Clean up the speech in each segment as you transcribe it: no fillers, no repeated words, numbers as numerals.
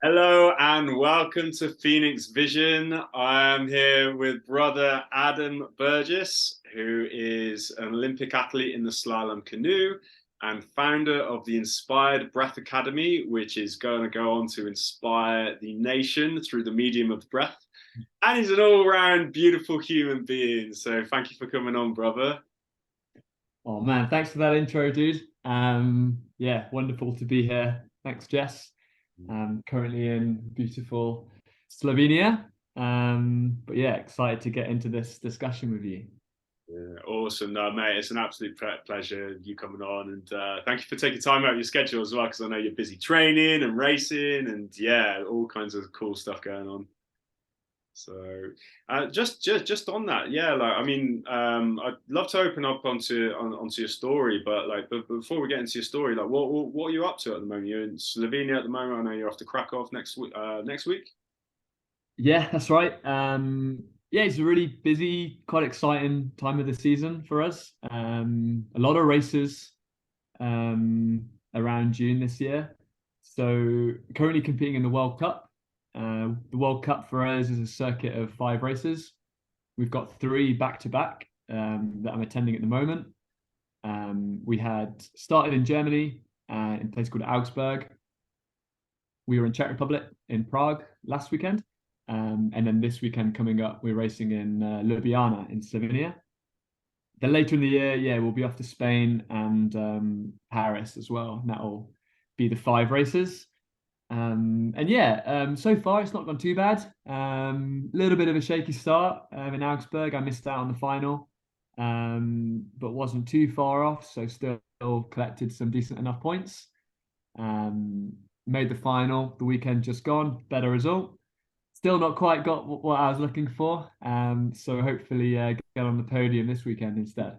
Hello and welcome to Phoenix Vision. I am here with brother Adam Burgess, who is an Olympic athlete in the slalom canoe and founder of the Inspired Breath Academy, which is going to go on to inspire the nation through the medium of breath. And he's an all round beautiful human being. So thank you for coming on, brother. Oh man, thanks for that intro, dude. Yeah, wonderful to be here. Thanks, Jess. Currently in beautiful Slovenia. But yeah, excited to get into this discussion with you. Yeah, awesome. No, mate, it's an absolute pleasure you coming on. And thank you for taking time out of your schedule as well, because I know you're busy training and racing and yeah, all kinds of cool stuff going on. So just on that, yeah, like I mean, I'd love to open up onto your story, but like before we get into your story, like what are you up to at the moment? You're in Slovenia at the moment. I know you're off to Krakow next week. Next week. Yeah, that's right. Yeah, it's a really busy, quite exciting time of the season for us. A lot of races around June this year. So currently competing in the World Cup. The World Cup for us is a circuit of 5 races. We've got 3 back to back that I'm attending at the moment. We had started in Germany in a place called Augsburg. We were in Czech Republic in Prague last weekend. And then this weekend coming up, we're racing in Ljubljana in Slovenia. Then later in the year, yeah, we'll be off to Spain and Paris as well. And that'll be the 5 races. And yeah, so far it's not gone too bad. Little bit of a shaky start in Augsburg. I missed out on the final, but wasn't too far off. So still collected some decent enough points. Made the final. The weekend just gone. Better result. Still not quite got what I was looking for. So hopefully get on the podium this weekend instead.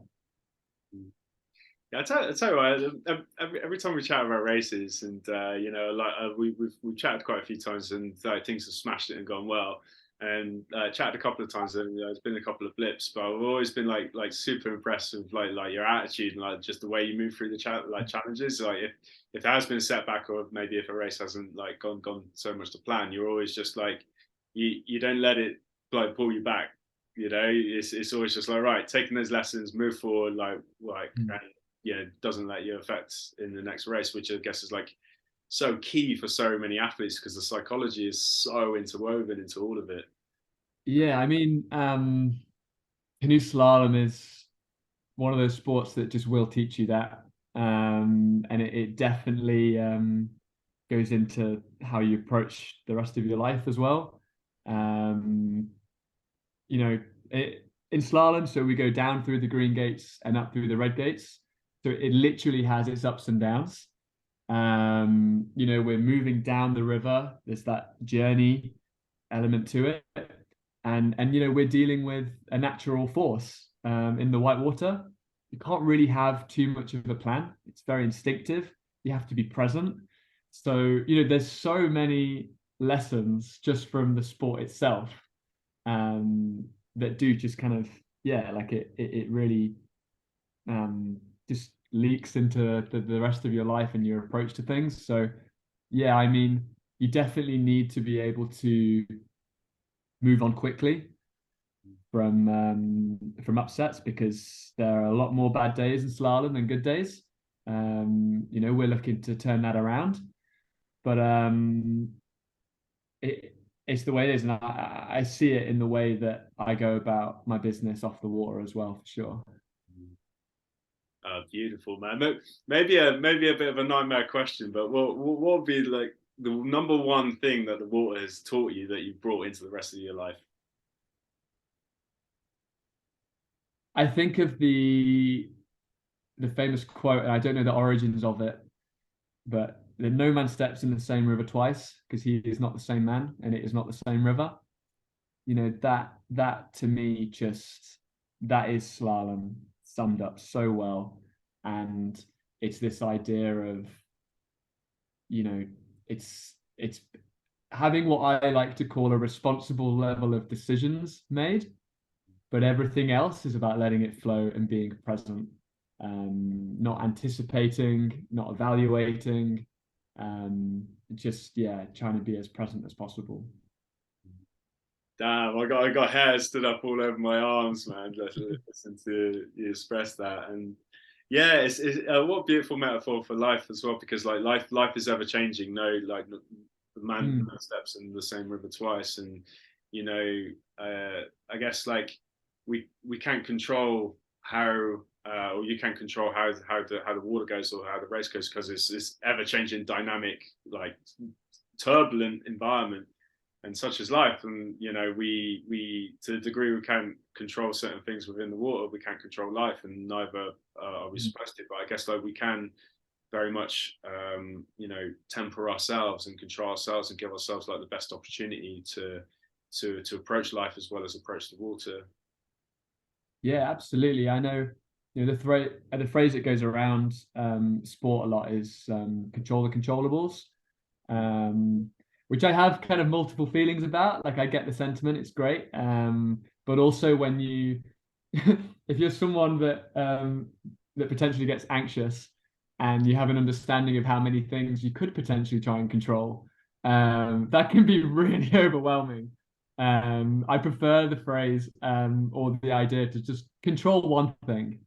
Yeah, I tell you what, every time we chat about races, and like we've chatted quite a few times, and things have smashed it and gone well, and chatted a couple of times, and there's been a couple of blips, but I've always been like super impressed with like your attitude and like just the way you move through the challenges. Like if there has been a setback, or maybe if a race hasn't like gone so much to plan, you're always just like you don't let it like pull you back. It's always just like right, taking those lessons, move forward, like Mm. doesn't let you affect in the next race, which I guess is like so key for so many athletes because the psychology is so interwoven into all of it. Yeah, I mean, canoe slalom is one of those sports that just will teach you that. And it definitely goes into how you approach the rest of your life as well. Um, you know, in slalom, so we go down through the green gates and up through the red gates. So it literally has its ups and downs. We're moving down the river. There's that journey element to it, and we're dealing with a natural force in the white water. You can't really have too much of a plan. It's very instinctive. You have to be present. So there's so many lessons just from the sport itself that do just kind of yeah, like it really um, just leaks into the rest of your life and your approach to things. So yeah, I mean, you definitely need to be able to move on quickly from upsets because there are a lot more bad days in slalom than good days. We're looking to turn that around, but it's the way it is, and I see it in the way that I go about my business off the water as well, for sure. Oh, beautiful, man. Maybe a bit of a nightmare question, but what would be like the number one thing that the water has taught you that you brought into the rest of your life? I think of the famous quote, and I don't know the origins of it, but the no man steps in the same river twice because he is not the same man and it is not the same river. That to me just that is slalom summed up so well. And it's this idea of, you know, it's having what I like to call a responsible level of decisions made, but everything else is about letting it flow and being present, not anticipating, not evaluating, Just yeah, trying to be as present as possible. Damn, I got hair stood up all over my arms, man. Listen to you express that, and yeah, it's what a beautiful metaphor for life as well, because like life is ever changing. No, like the man Mm. no steps in the same river twice, and you know, I guess like we can't control how. Or you can't control how the water goes or how the race goes, because it's ever changing, dynamic, like turbulent environment, and such is life. And you know, we to the degree we can't control certain things within the water, we can't control life, and neither are we supposed to. But I guess like we can very much you know, temper ourselves and control ourselves and give ourselves like the best opportunity to approach life as well as approach the water. Yeah, absolutely. I know, the phrase that goes around sport a lot is control the controllables, um, which I have kind of multiple feelings about. Like I get the sentiment, it's great, but also when you, if you're someone that potentially gets anxious, and you have an understanding of how many things you could potentially try and control, that can be really overwhelming. I prefer the phrase or the idea to just control one thing,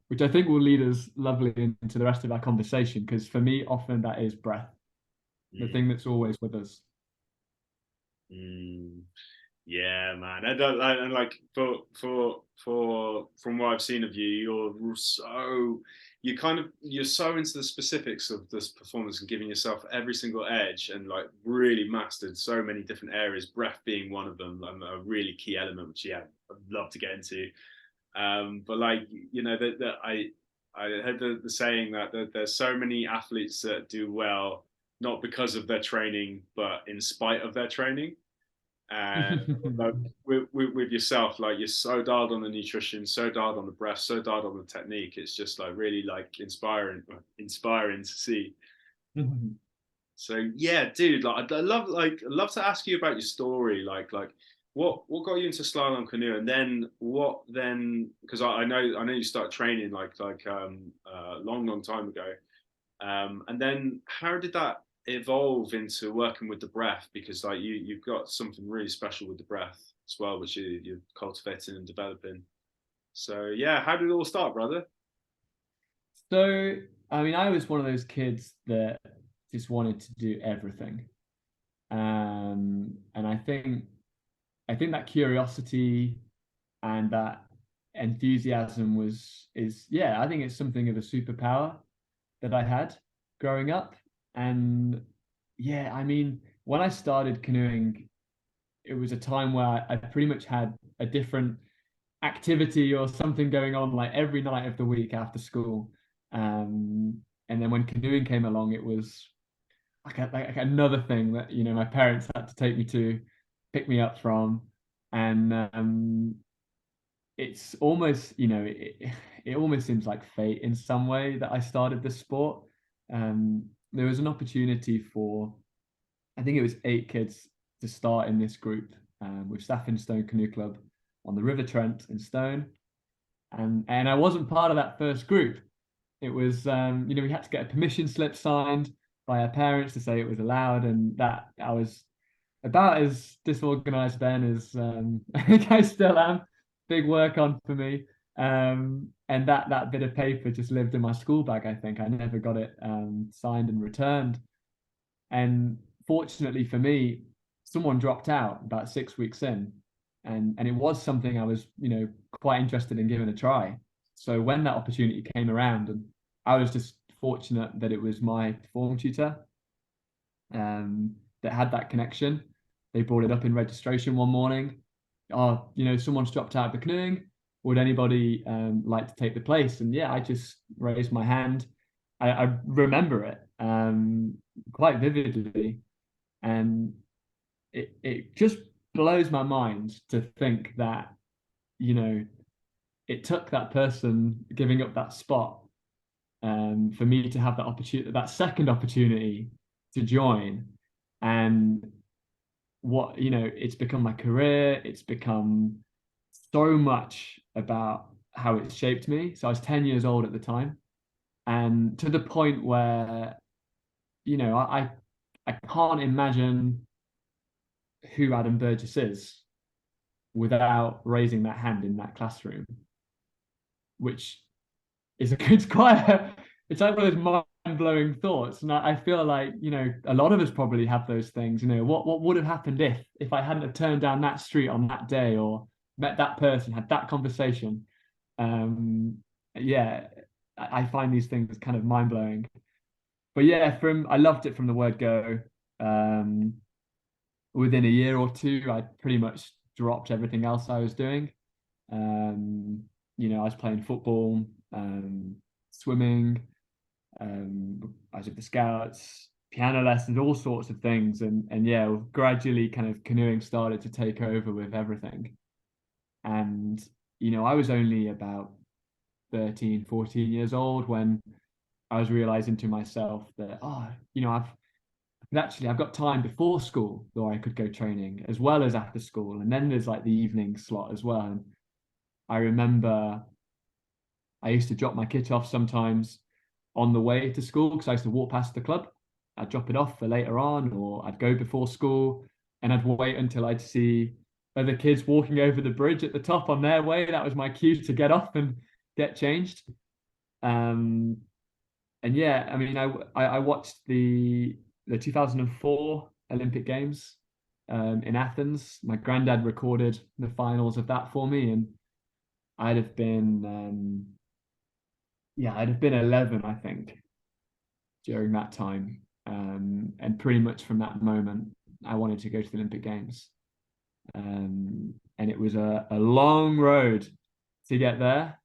which I think will lead us lovely into the rest of our conversation. Because for me, often that is breath, the Mm, thing that's always with us. mm. Yeah, man. I don't, and like for from what I've seen of you, you're so into the specifics of this performance and giving yourself every single edge, and like really mastered so many different areas. Breath being one of them, a really key element, which yeah, I'd love to get into. But like you know that I heard the saying that there's so many athletes that do well not because of their training, but in spite of their training. And like with yourself, like you're so dialed on the nutrition, so dialed on the breath, so dialed on the technique. It's just like really like inspiring to see. So yeah, dude, like I'd love to ask you about your story. Like what got you into slalom canoe, and then what then, because I know you started training like long time ago. And then how did that evolve into working with the breath? Because like you've got something really special with the breath as well, which you're cultivating and developing. So yeah, how did it all start, brother? So, I mean, I was one of those kids that just wanted to do everything. And I think that curiosity and that enthusiasm is yeah, I think it's something of a superpower that I had growing up. And yeah, I mean, when I started canoeing, it was a time where I pretty much had a different activity or something going on like every night of the week after school. And then when canoeing came along, it was like another thing that my parents had to take me to, pick me up from, and it's almost it almost seems like fate in some way that I started this sport. There was an opportunity for, I think it was 8 kids to start in this group with Staffin Stone Canoe Club on the River Trent in Stone, and I wasn't part of that first group. It was we had to get a permission slip signed by our parents to say it was allowed, and that I was about as disorganized then as I think I still am. Big work on for me. And that bit of paper just lived in my school bag. I think I never got it signed and returned. And fortunately for me, someone dropped out about 6 weeks in, and it was something I was quite interested in giving a try. So when that opportunity came around, and I was just fortunate that it was my form tutor that had that connection. They brought it up in registration one morning. Oh, someone's dropped out of the canoeing. Would anybody like to take the place? And yeah, I just raised my hand. I remember it quite vividly, and it just blows my mind to think that you know it took that person giving up that spot for me to have that opportunity, that second opportunity to join. And it's become my career. It's become so much about how it's shaped me. So I was 10 years old at the time, and to the point where I can't imagine who Adam Burgess is without raising that hand in that classroom, which is it's quite it's like one of those mind-blowing thoughts. And I feel like, a lot of us probably have those things. What would have happened if I hadn't have turned down that street on that day, or met that person, had that conversation. Um, yeah, I find these things kind of mind-blowing. But yeah, from I loved it from the word go. Um, Within a year or two, I pretty much dropped everything else I was doing. Um, I was playing football, swimming, I was with the scouts, piano lessons, all sorts of things. And yeah, gradually kind of canoeing started to take over with everything. And, I was only about 13, 14 years old when I was realizing to myself that, I've got time before school where I could go training as well as after school. And then there's like the evening slot as well. And I remember I used to drop my kit off sometimes on the way to school because I used to walk past the club. I'd drop it off for later on, or I'd go before school and I'd wait until I'd see other kids walking over the bridge at the top on their way. That was my cue to get off and get changed. Um, and yeah, I mean, I watched the 2004 Olympic Games in Athens. My granddad recorded the finals of that for me, and I'd have been I'd have been 11, I think, during that time. And pretty much from that moment, I wanted to go to the Olympic Games. And it was a long road to get there.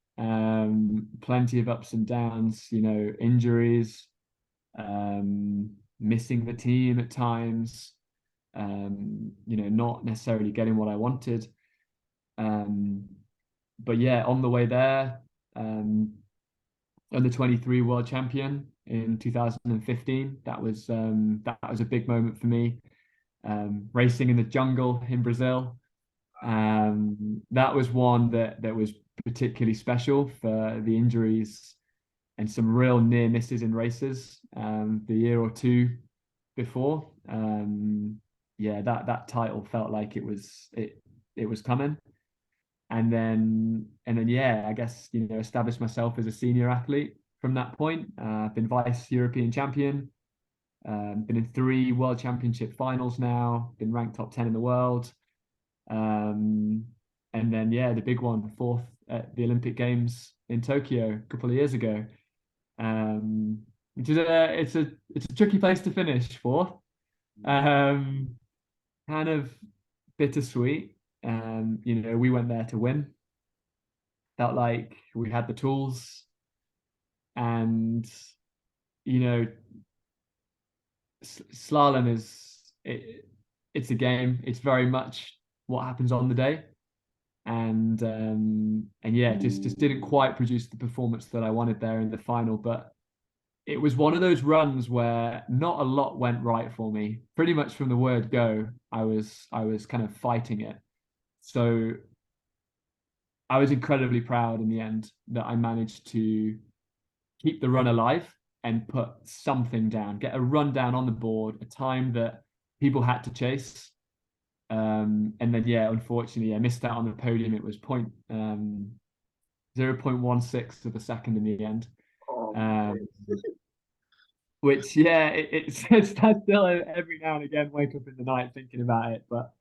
Plenty of ups and downs, injuries, missing the team at times, not necessarily getting what I wanted. But yeah, on the way there, under 23 world champion in 2015. That was a big moment for me. Racing in the jungle in Brazil. That was one that was particularly special for the injuries and some real near misses in races the year or two before. That title felt like it was coming. And then yeah, I guess established myself as a senior athlete from that point. I've been vice European champion, been in 3 world championship finals now, been ranked top 10 in the world. And then yeah, the big one, 4th at the Olympic Games in Tokyo a couple of years ago. Which is it's a tricky place to finish 4th. Kind of bittersweet. We went there to win. Felt like we had the tools, and slalom it's a game. It's very much what happens on the day, and yeah, just didn't quite produce the performance that I wanted there in the final. But it was one of those runs where not a lot went right for me. Pretty much from the word go, I was kind of fighting it. So I was incredibly proud in the end that I managed to keep the run alive and put something down, get a run down on the board, a time that people had to chase. And then, yeah, unfortunately, I missed out on the podium. It was 0.16 of a second in the end. Which, yeah, it's still every now and again wake up in the night thinking about it. But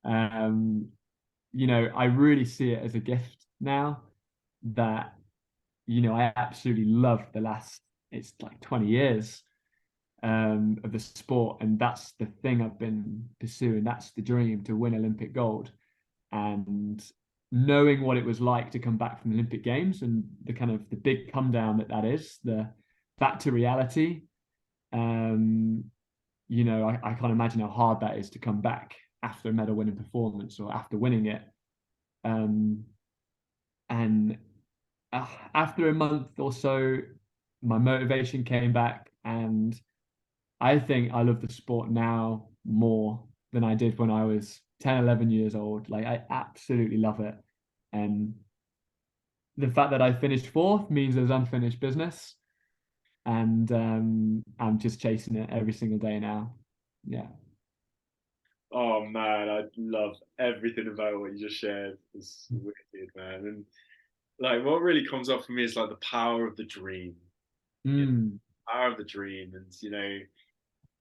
I really see it as a gift now that, I absolutely love the last, it's like 20 years of the sport. And that's the thing I've been pursuing. That's the dream, to win Olympic gold. And knowing what it was like to come back from the Olympic Games and the kind of the big come down that is, the back to reality. I can't imagine how hard that is to come back after a medal winning performance or after winning it. And after a month or so, my motivation came back, and I think I love the sport now more than I did when I was 10, 11 years old. Like, I absolutely love it. And the fact that I finished 4th means there's unfinished business. and I'm just chasing it every single day now. Yeah. Oh man, I love everything about what you just shared. It's wicked, man. And like, what really comes up for me is like the power of the dream. Yeah, Mm. power of the dream. And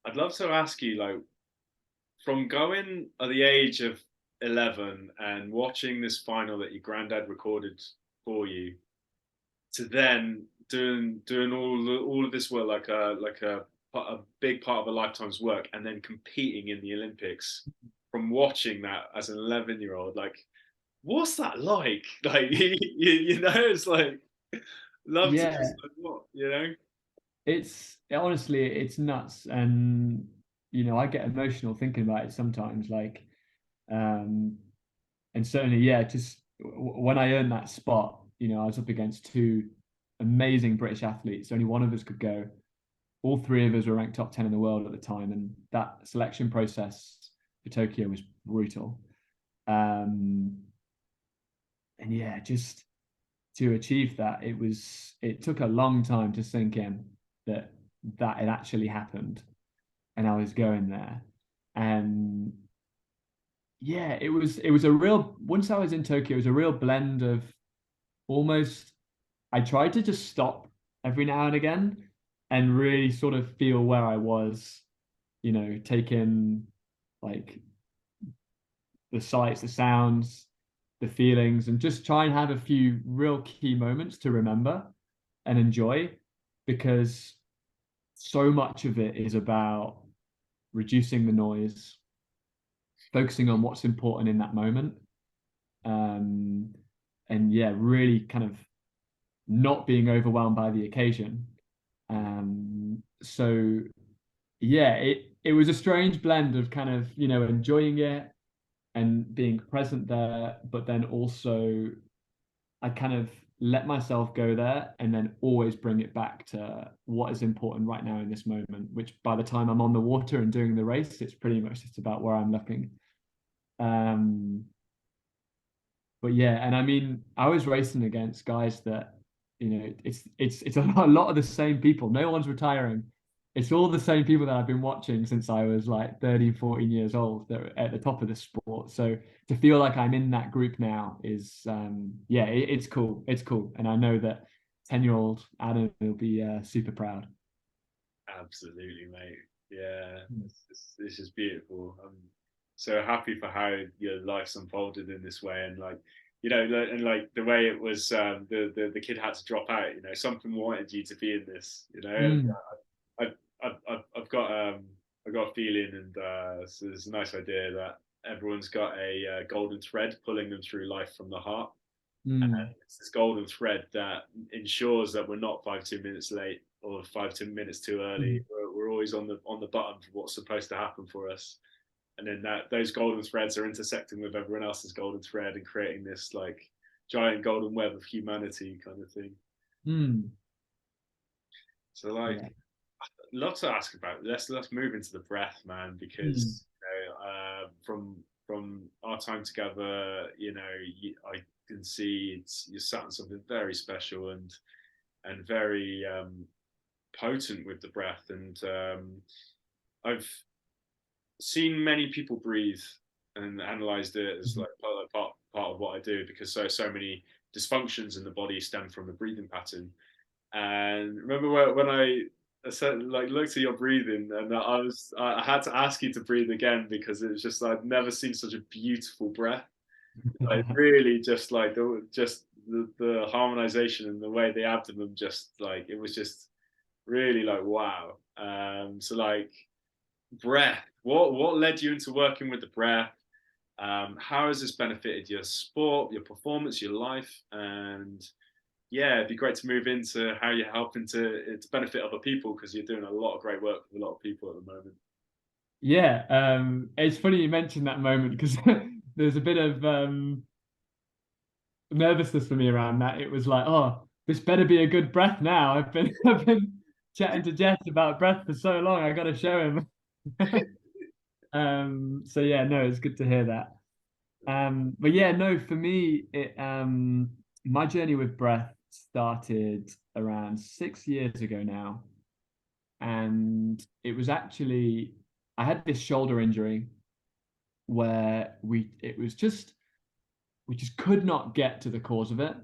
I'd love to ask you, like, from going at the age of 11 and watching this final that your granddad recorded for you, to then doing all of this work, like a big part of a lifetime's work, and then competing in the Olympics. From watching that as an 11-year-old, like, what's that like? Like, it's like, love to Yeah, just like, what. it's honestly it's nuts, and I get emotional thinking about it sometimes. Like, um, and certainly, yeah, just when I earned that spot, I was up against two amazing British athletes. Only one of us could go. All three of us were ranked top 10 in the world at the time, and that selection process for Tokyo was brutal. Um, and yeah, just to achieve that, it took a long time to sink in that that had actually happened, and I was going there. And yeah, it was a real once I was in Tokyo, it was a real blend of almost I tried to just stop every now and again and really sort of feel where I was, take in like the sights, the sounds, the feelings, and just try and have a few real key moments to remember and enjoy, because so much of it is about reducing the noise, focusing on what's important in that moment, um, and yeah, really kind of not being overwhelmed by the occasion. So yeah, it was a strange blend of kind of enjoying it and being present there, but then also I kind of let myself go there and then always bring it back to what is important right now in this moment, which by the time I'm on the water and doing the race, it's pretty much just about where I'm looking. Um, but yeah, and I mean, I was racing against guys that, it's a lot of the same people. No one's retiring. It's all the same people that I've been watching since I was like 13, 14 years old. That are at the top of the sport. So to feel like I'm in that group now is, yeah, it's cool. It's cool. And I know that 10-year-old Adam will be super proud. Absolutely, mate. Yeah, it's just beautiful. I'm so happy for how your life's unfolded in this way, and like, and like the way it was, the kid had to drop out. Something wanted you to be in this. And Mm, I've got I've got a feeling, and so it's a nice idea that everyone's got a golden thread pulling them through life from the heart. mm, It's this golden thread that ensures that we're not 2 minutes late or 2 minutes too early. mm, We're always on the button for what's supposed to happen for us, and then that those golden threads are intersecting with everyone else's golden thread and creating this like giant golden web of humanity kind of thing. mm. So like, Yeah. lots to ask about. Let's move into the breath, man, Mm, because from our time together, I can see you're sat on something very special and very potent with the breath. And I've seen many people breathe and analyzed it as mm. like part of what I do, because so many dysfunctions in the body stem from the breathing pattern. And remember when I said, like, looked at your breathing, and I had to ask you to breathe again, because it was just I'd never seen such a beautiful breath. Like, really, just like the harmonization and the way the abdomen, just like, it was just really like, wow. So like, breath. What led you into working with the breath? How has this benefited your sport, your performance, your life? And yeah, it'd be great to move into how you're helping to benefit other people, because you're doing a lot of great work with a lot of people at the moment. Yeah, it's funny you mentioned that moment because there's a bit of nervousness for me around that. It was like, oh, this better be a good breath now. I've been chatting to Jess about breath for so long. I got to show him. So yeah, no, it's good to hear that. But yeah, no, for me, my journey with breath. started around 6 years ago now. And it was actually, I had this shoulder injury where we just could not get to the cause of it,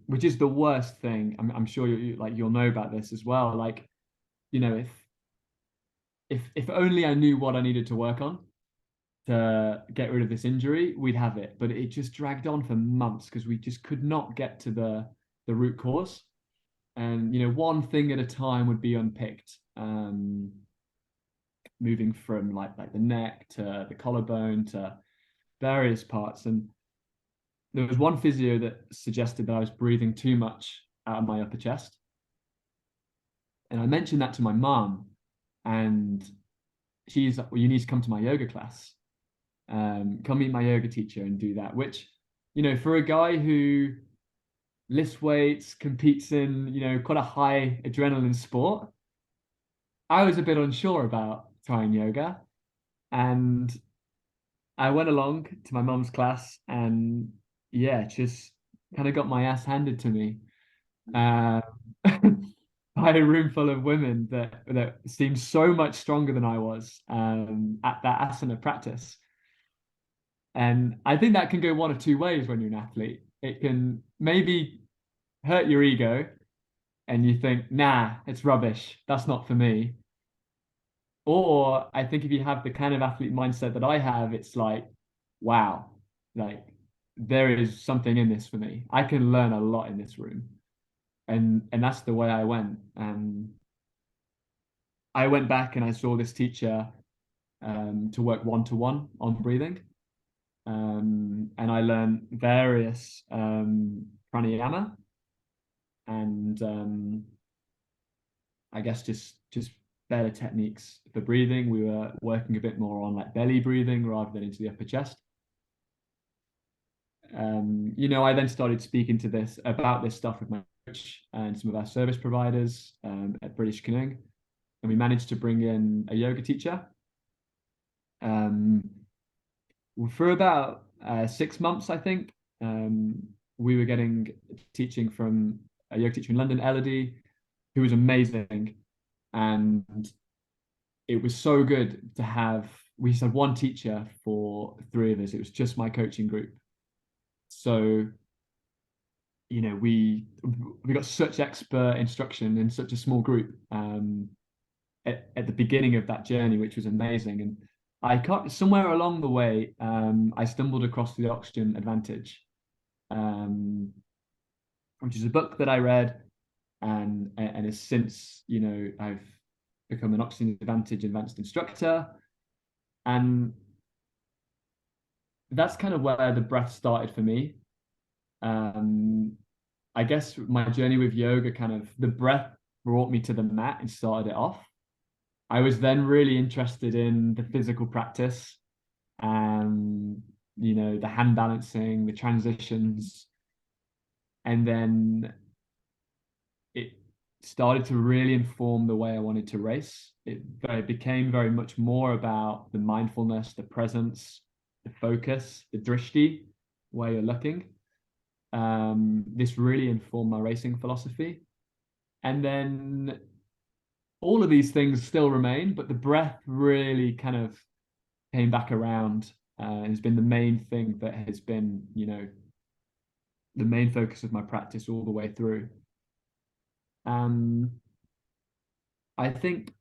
which is the worst thing. I'm sure you'll know about this as well. Like, if only I knew what I needed to work on to get rid of this injury, we'd have it. But it just dragged on for months because we just could not get to the root cause. And one thing at a time would be unpicked, moving from like the neck to the collarbone to various parts. And there was one physio that suggested that I was breathing too much out of my upper chest. And I mentioned that to my mom, and she's like, well, you need to come to my yoga class. Come meet my yoga teacher and do that. Which, for a guy who lifts weights, competes in, quite a high adrenaline sport, I was a bit unsure about trying yoga. And I went along to my mom's class and yeah, just kind of got my ass handed to me uh, by a room full of women that seemed so much stronger than I was at that asana practice. And I think that can go one of two ways when you're an athlete. It can maybe hurt your ego and you think, nah, it's rubbish. That's not for me. Or I think if you have the kind of athlete mindset that I have, it's like, wow, like there is something in this for me. I can learn a lot in this room. And that's the way I went. I went back and I saw this teacher to work one-to-one on breathing. And I learned various pranayama and I guess just better techniques for breathing. We were working a bit more on like belly breathing rather than into the upper chest. I then started speaking about this stuff with my coach and some of our service providers at British Canoeing, and we managed to bring in a yoga teacher. For about 6 months, I think, we were getting teaching from a yoga teacher in London, Elodie, who was amazing. And it was so good to have, we just had one teacher for 3 of us. It was just my coaching group. So, we got such expert instruction in such a small group at the beginning of that journey, which was amazing. And somewhere along the way, I stumbled across the Oxygen Advantage, which is a book that I read, and has since, I've become an Oxygen Advantage advanced instructor, and that's kind of where the breath started for me. I guess my journey with yoga, kind of the breath brought me to the mat and started it off. I was then really interested in the physical practice, the hand balancing, the transitions, and then it started to really inform the way I wanted to race. It became very much more about the mindfulness, the presence, the focus, the drishti, where you're looking. This really informed my racing philosophy. And then all of these things still remain, but the breath really kind of came back around and has been the main thing that has been, the main focus of my practice all the way through. I think,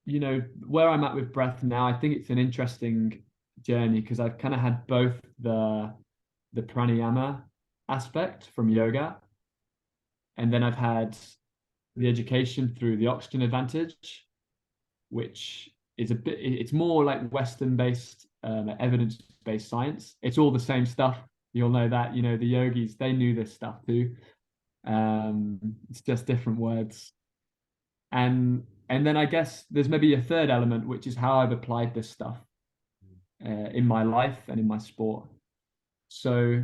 where I'm at with breath now, I think it's an interesting journey because I've kind of had both the pranayama aspect from yoga, and then I've had the education through the Oxygen Advantage, which is it's more like Western-based, evidence-based science. It's all the same stuff. You'll know that, the yogis, they knew this stuff too. It's just different words. And then I guess there's maybe a third element, which is how I've applied this stuff in my life and in my sport. So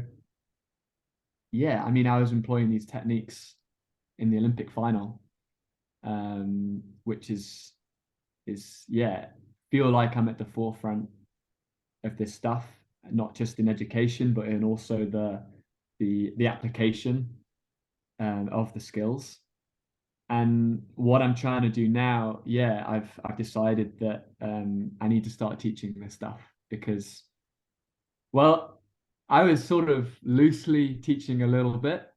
yeah, I mean, I was employing these techniques in the Olympic final, which is yeah, feel like I'm at the forefront of this stuff, not just in education, but in also the application of the skills. And what I'm trying to do now, yeah, I've decided that I need to start teaching this stuff because, well, I was sort of loosely teaching a little bit,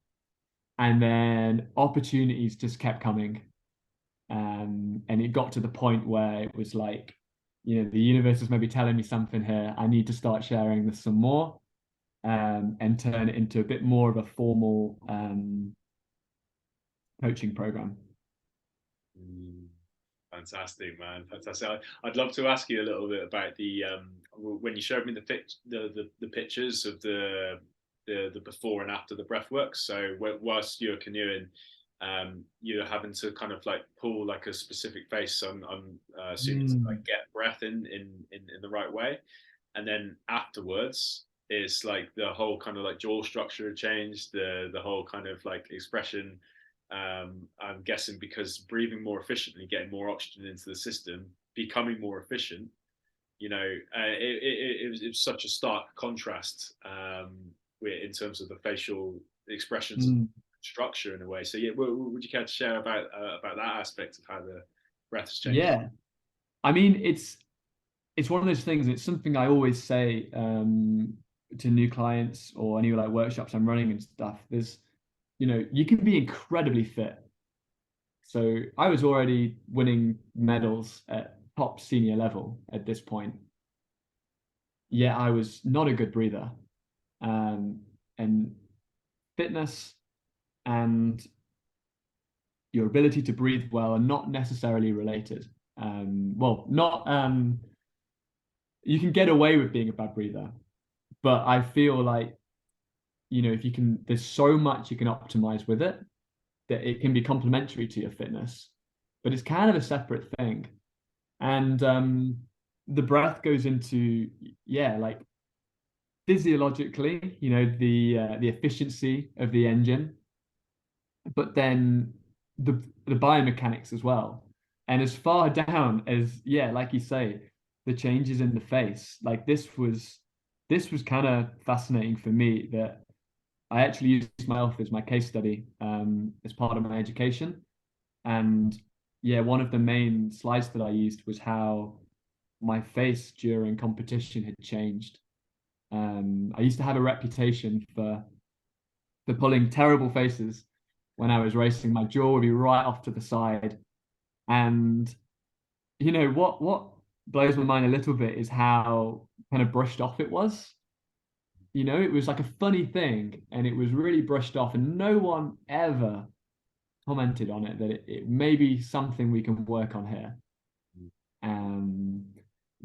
and then opportunities just kept coming. And it got to the point where it was like, the universe is maybe telling me something here. I need to start sharing this some more, and turn it into a bit more of a formal coaching program. Fantastic, man. Fantastic. I'd love to ask you a little bit about the when you showed me the pictures of the before and after the breath work. So whilst you're canoeing, you're having to kind of like pull like a specific face. I'm assuming to like get breath in the right way, and then afterwards it's like the whole kind of like jaw structure changed, the whole kind of like expression. I'm guessing because breathing more efficiently, getting more oxygen into the system, becoming more efficient. It was such a stark contrast in terms of the facial expressions and structure in a way. So yeah, would you care to share about that aspect of how the breath has changed? Yeah, I mean, it's one of those things. It's something I always say to new clients or any like workshops I'm running and stuff. You can be incredibly fit. So I was already winning medals at top senior level at this point. Yeah, I was not a good breather. And fitness and your ability to breathe well are not necessarily related. Well, not you can get away with being a bad breather, but I feel like, if you can, there's so much you can optimize with it that it can be complementary to your fitness, but it's kind of a separate thing. And the breath goes into, yeah, like physiologically, the efficiency of the engine, but then the biomechanics as well. And as far down as, yeah, like you say, the changes in the face, like this was kind of fascinating for me, that I actually used myself as my case study as part of my education. And yeah, one of the main slides that I used was how my face during competition had changed. I used to have a reputation for pulling terrible faces when I was racing. My jaw would be right off to the side. And what blows my mind a little bit is how kind of brushed off it was. It was like a funny thing, and it was really brushed off, and no one ever commented on it, that it may be something we can work on here. Um,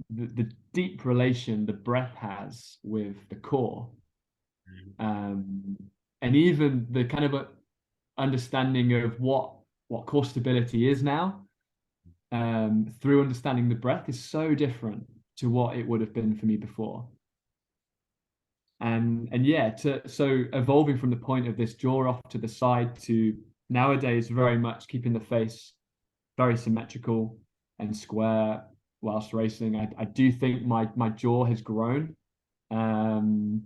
the deep relation the breath has with the core, and even the kind of understanding of what core stability is now, through understanding the breath, is so different to what it would have been for me before. And yeah, so evolving from the point of this jaw off to the side to nowadays very much keeping the face very symmetrical and square whilst racing. I do think my jaw has grown, the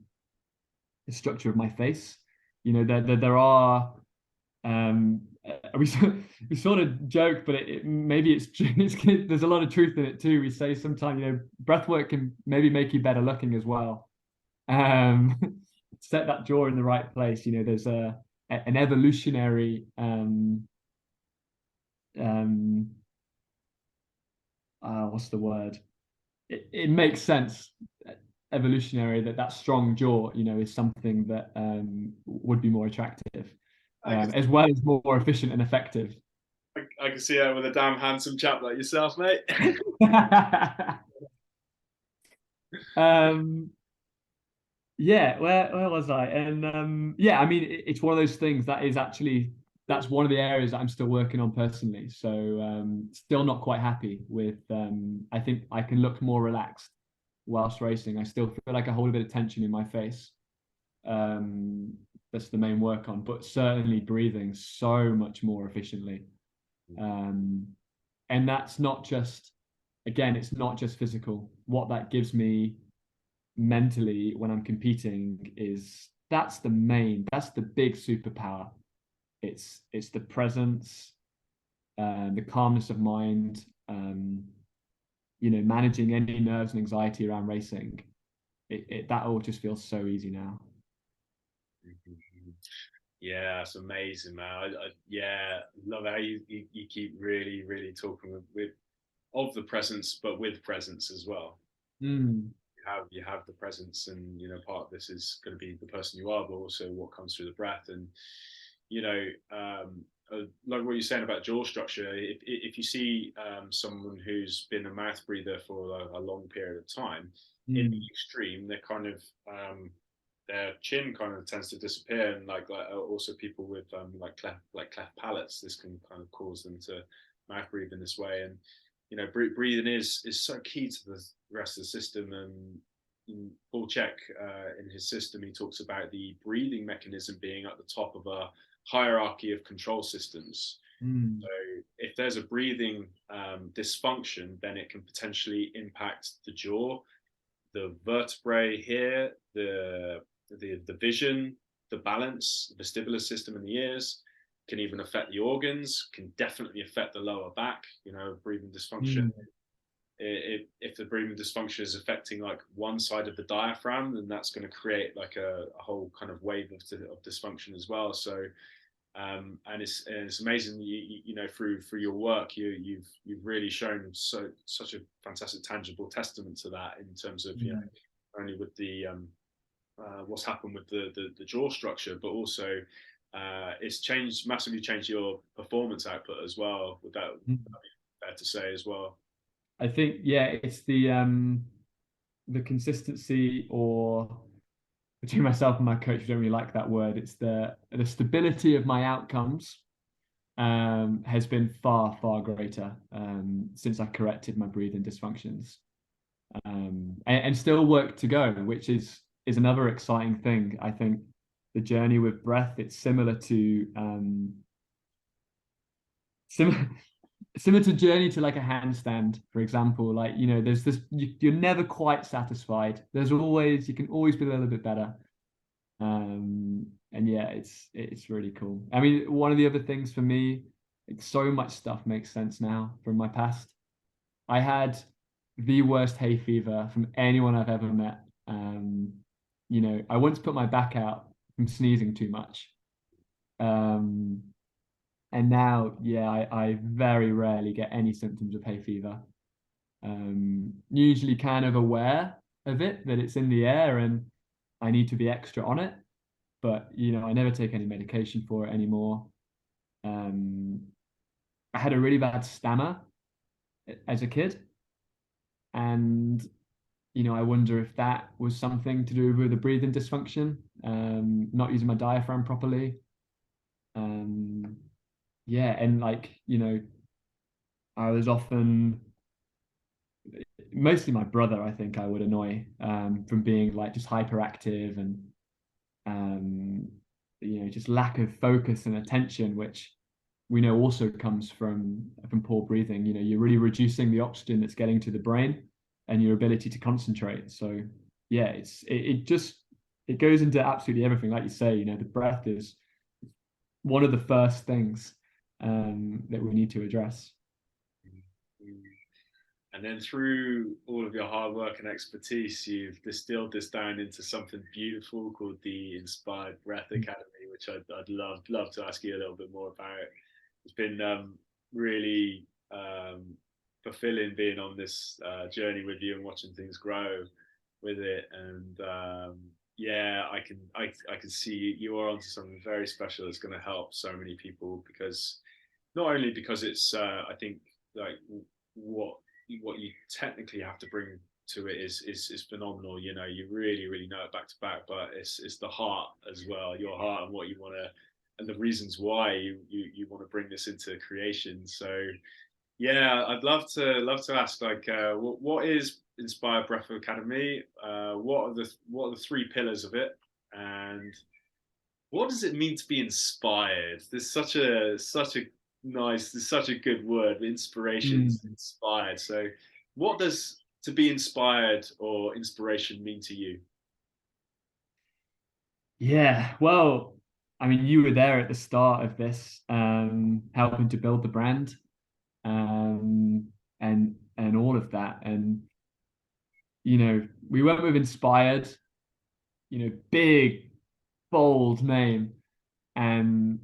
structure of my face. There are we we sort of joke, but maybe there's a lot of truth in it too. We say sometimes, breath work can maybe make you better looking as well. Set that jaw in the right place. There's an evolutionary what's the word? It makes sense, evolutionary, that strong jaw, is something that would be more attractive, as well as more efficient and effective. I can see that with a damn handsome chap like yourself, mate. Yeah, where was I? And yeah, I mean, it's one of those things that's one of the areas that I'm still working on personally. So still not quite happy with. I think I can look more relaxed whilst racing. I still feel like I hold a bit of tension in my face. That's the main work on, but certainly breathing so much more efficiently. And that's not just, again, it's not just physical. What that gives me mentally when I'm competing is that's the big superpower. It's the presence, the calmness of mind, managing any nerves and anxiety around racing. That all just feels so easy now. Yeah, it's amazing, man. Yeah, love how you keep really, really talking with of the presence, but with presence as well. Mm. You have the presence, and part of this is going to be the person you are, but also what comes through the breath. And you know, like what you're saying about jaw structure, if you see someone who's been a mouth breather for a long period of time, in the Mm. extreme, they're kind of their chin kind of tends to disappear, and like also people with cleft palates, this can kind of cause them to mouth breathe in this way. And breathing is so key to the rest of the system. And Paul Chek, in his system, he talks about the breathing mechanism being at the top of a hierarchy of control systems. Mm. So if there's a breathing dysfunction, then it can potentially impact the jaw, the vertebrae here, the vision, the balance, the vestibular system in the ears, can even affect the organs, can definitely affect the lower back, breathing dysfunction. Mm. If the breathing dysfunction is affecting like one side of the diaphragm, then that's going to create like a whole kind of wave of dysfunction as well. So and it's amazing, through your work, you've really shown such a fantastic tangible testament to that, in terms of only with the what's happened with the jaw structure, but also it's massively changed your performance output as well. Would that Mm. be fair to say as well? I think, yeah, it's the consistency, or between myself and my coach, we don't really like that word. It's the stability of my outcomes has been far, far greater since I corrected my breathing dysfunctions. And still work to go, which is another exciting thing. I think the journey with breath, it's similar to similar similar to journey to like a handstand, for example. Like, there's this, you're never quite satisfied. You can always be a little bit better. And yeah, it's really cool. I mean, one of the other things for me, like, so much stuff makes sense now from my past. I had the worst hay fever from anyone I've ever met. I once put my back out from sneezing too much. Um, and now, yeah, I very rarely get any symptoms of hay fever. Usually kind of aware of it, that it's in the air and I need to be extra on it. But, I never take any medication for it anymore. I had a really bad stammer as a kid. And, I wonder if that was something to do with the breathing dysfunction, not using my diaphragm properly. Yeah, and I was often, mostly my brother, I think I would annoy from being like just hyperactive and um, just lack of focus and attention, which we know also comes from poor breathing. You're really reducing the oxygen that's getting to the brain and your ability to concentrate. So yeah, it goes into absolutely everything. Like you say, the breath is one of the first things that we need to address. And then through all of your hard work and expertise, you've distilled this down into something beautiful called the Inspired Breath Academy, which I'd love to ask you a little bit more about. It's been really fulfilling being on this journey with you and watching things grow with it. And yeah, I can see you are onto something very special that's going to help so many people, because not only because it's I think like what you technically have to bring to it is phenomenal. You really know it back to back, but it's the heart as well, your heart, and what you want to, and the reasons why you want to bring this into creation. So yeah, I'd love to ask, like, what is Inspire Breath Academy? What are the three pillars of it, and what does it mean to be inspired? There's such a good word, inspiration, Mm. inspired. So what does to be inspired or inspiration mean to you? Yeah, well, I mean, you were there at the start of this, helping to build the brand, and all of that. And we went with Inspired, big, bold name. And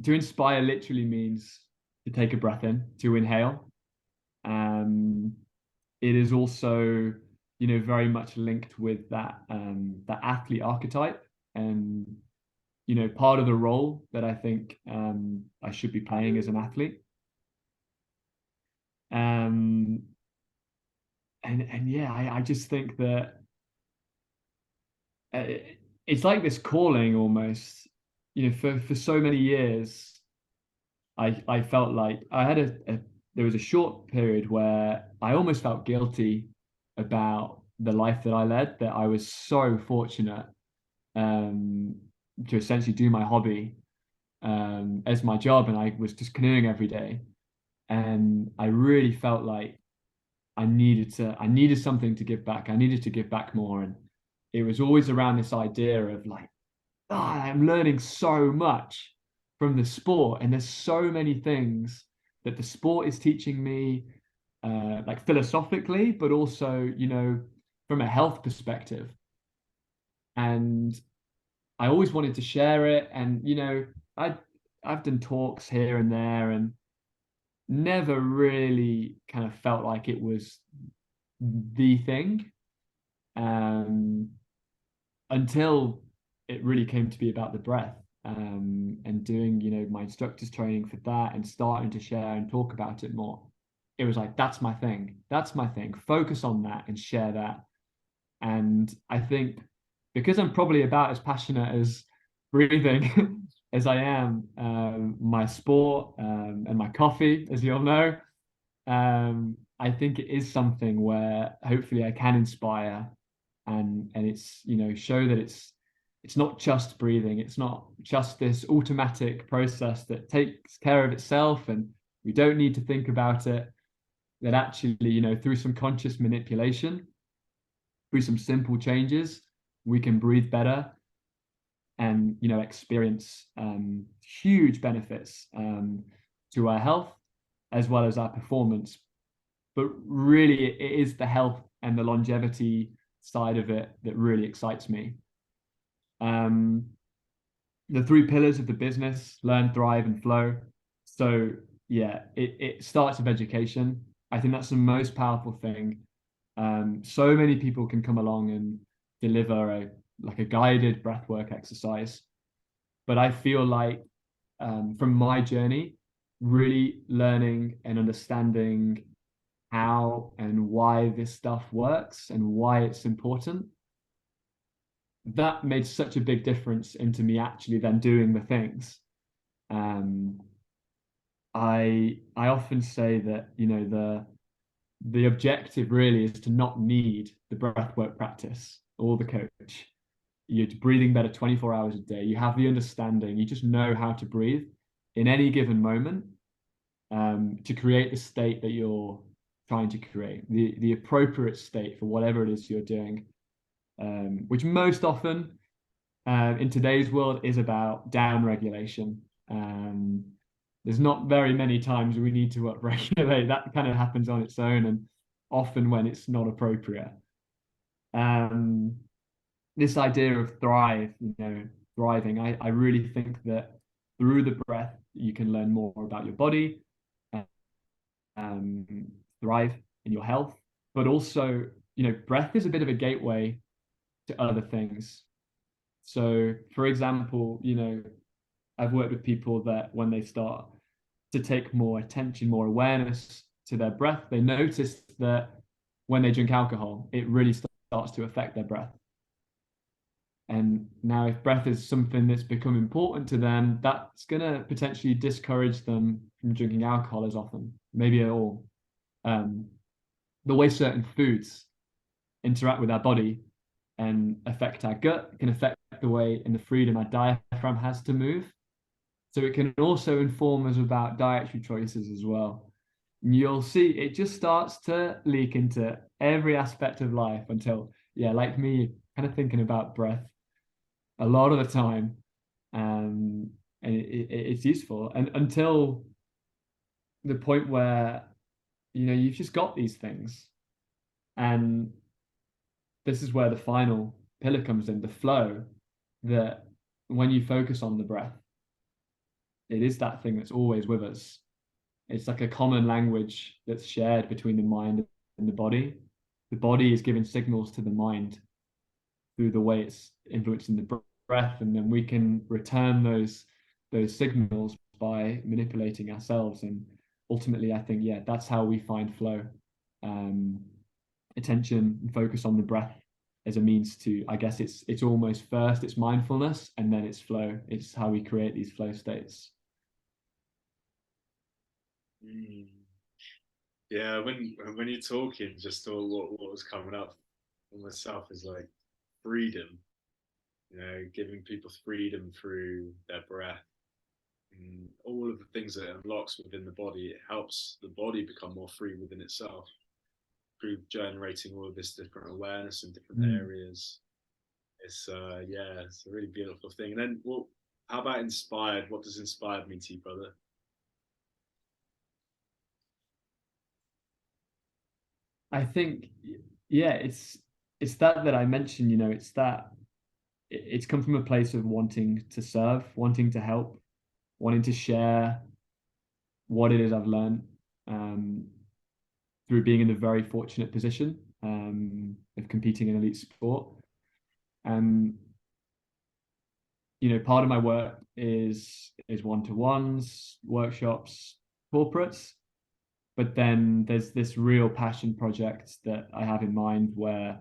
to inspire literally means to take a breath in, to inhale. Um, it is also, very much linked with that athlete archetype, and part of the role that I think I should be playing as an athlete. Um, and yeah, I just think that uh, it's like this calling almost. For so many years, I felt like I had there was a short period where I almost felt guilty about the life that I led, that I was so fortunate um, to essentially do my hobby as my job, and I was just canoeing every day. And I really felt like I needed something to give back. I needed to give back more. And it was always around this idea of like, oh, I'm learning so much from the sport, and there's so many things that the sport is teaching me, like philosophically, but also, from a health perspective. And I always wanted to share it. And I I've done talks here and there, and never really kind of felt like it was the thing, um, until it really came to be about the breath, and doing my instructor's training for that, and starting to share and talk about it more. It was like, that's my thing, focus on that and share that. And I think because I'm probably about as passionate as breathing as I am my sport, and my coffee, as you all know, I think it is something where hopefully I can inspire, and it's show that it's not just breathing, it's not just this automatic process that takes care of itself, and we don't need to think about it. That actually, through some conscious manipulation, through some simple changes, we can breathe better, and experience huge benefits to our health as well as our performance. But really, it is the health and the longevity side of it that really excites me. Um, the three pillars of the business: learn, thrive, and flow. So yeah, it starts with education. I think that's the most powerful thing. So many people can come along and deliver a guided breathwork exercise, but I feel like, from my journey, really learning and understanding how and why this stuff works and why it's important, that made such a big difference into me actually then doing the things. Um, I often say that the objective really is to not need the breathwork practice or the coach. You're breathing better 24 hours a day. You have the understanding. You just know how to breathe in any given moment, to create the state that you're trying to create, the appropriate state for whatever it is you're doing, which most often, in today's world, is about down regulation. There's not very many times we need to upregulate. That kind of happens on its own, and often when it's not appropriate. Um, this idea of thriving, I really think that through the breath, you can learn more about your body, um, thrive in your health, but also, breath is a bit of a gateway to other things. So, for example, I've worked with people that when they start to take more attention, more awareness to their breath, they notice that when they drink alcohol, it really starts to affect their breath. And now, if breath is something that's become important to them, that's going to potentially discourage them from drinking alcohol as often, maybe at all. Um, the way certain foods interact with our body and affect our gut can affect the way and the freedom our diaphragm has to move. So it can also inform us about dietary choices as well. And you'll see it just starts to leak into every aspect of life until, yeah, like me, kind of thinking about breath. a lot of the time, um, and it's useful. And until the point where you've just got these things, and this is where the final pillar comes in, the flow. That when you focus on the breath, it is that thing that's always with us. It's like a common language that's shared between the mind and the body. The body is giving signals to the mind through the way it's influencing the breath, and then we can return those signals by manipulating ourselves. And ultimately, I think, yeah, that's how we find flow. Um, Attention and focus on the breath as a means to, I guess it's almost first it's mindfulness and then it's flow. It's how we create these flow states. Mm. Yeah, when you're talking, just all what was coming up for myself is like freedom. Giving people freedom through their breath and all of the things that it unlocks within the body. It helps the body become more free within itself through generating all of this different awareness in different Mm. areas. It's yeah, it's a really beautiful thing. And then, well, how about inspired? What does inspired mean to you, brother? I think, yeah, it's that I mentioned. It's that it's come from a place of wanting to serve, wanting to help, wanting to share what it is I've learned, um, through being in a very fortunate position, of competing in elite sport. Um, Part of my work is one-to-ones, workshops, corporates, but then there's this real passion project that I have in mind where,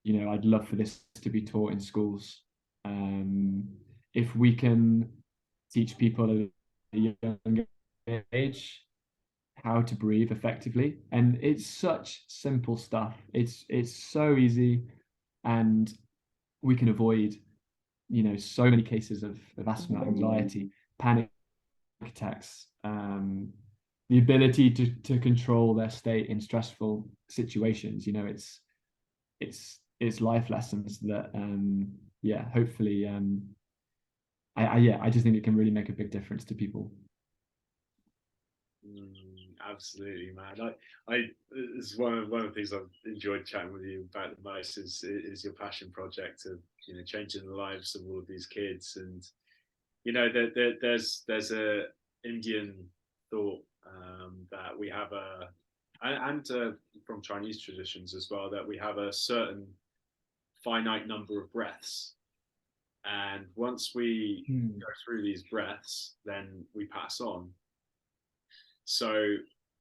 I'd love for this to be taught in schools. Um, if we can teach people at a young age how to breathe effectively, and it's such simple stuff. It's so easy, and we can avoid so many cases of asthma, anxiety, panic attacks, the ability to control their state in stressful situations. It's life lessons that, yeah, hopefully, yeah, I just think it can really make a big difference to people. Absolutely, man. I it's one of the things I've enjoyed chatting with you about the most is your passion project of changing the lives of all of these kids. And there's a Indian thought, that we have and from Chinese traditions as well, that we have a certain finite number of breaths, and once we Hmm. go through these breaths, then we pass on. So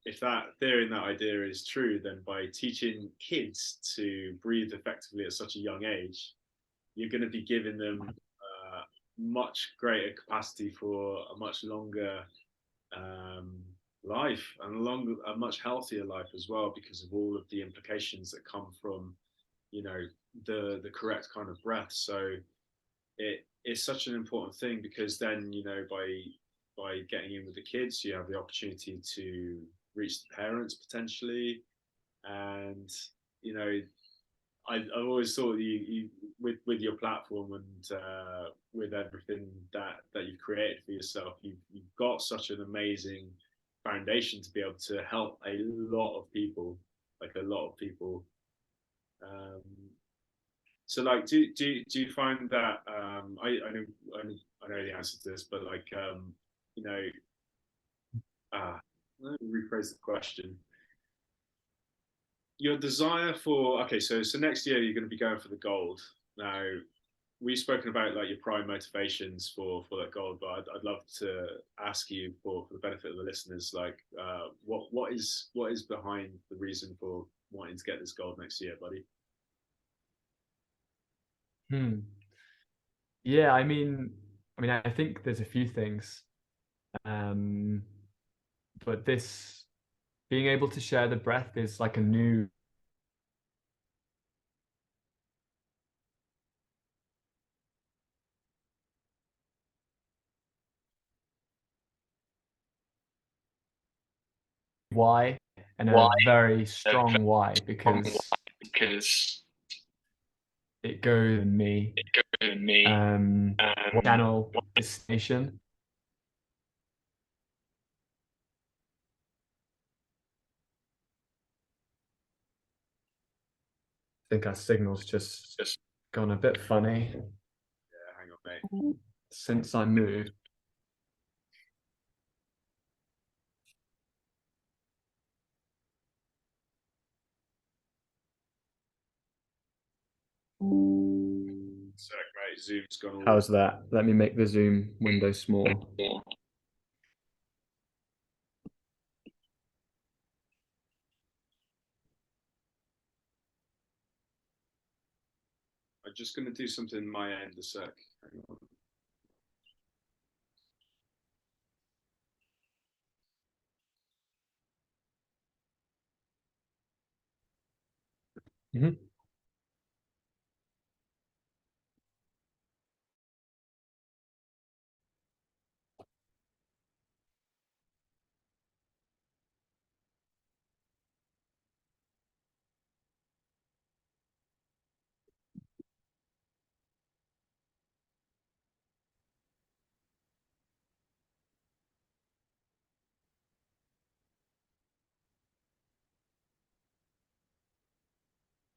if that theory and that idea is true, then by teaching kids to breathe effectively at such a young age, you're going to be giving them much greater capacity for a much longer um, life, and a much healthier life as well, because of all of the implications that come from you know the correct kind of breath. So it is such an important thing, because then by getting in with the kids, you have the opportunity to reach the parents potentially. And you know I've always thought you with your platform and with everything that you've created for yourself, you've got such an amazing foundation to be able to help a lot of people, like a lot of people. Um, so like, do you find that I know the answer to this, but like you know, let me rephrase the question. Your desire for, okay, so next year you're going to be going for the gold. Now, we've spoken about like your prime motivations for that gold, but I'd love to ask you for the benefit of the listeners, like what is behind the reason for wanting to get this gold next year, buddy? Hmm. Yeah, I think there's a few things, um, but this being able to share the breath is like a new why, and a Why? very A very strong why, strong because why, because it goes in me. What channel this station? I think our signal's just gone a bit funny Yeah, hang on, mate. since I moved. Sorry, mate. Zoom's gone all. How's that? Let me make the Zoom window small. I'm just going to do something in my end a sec. Hang on. Mhm.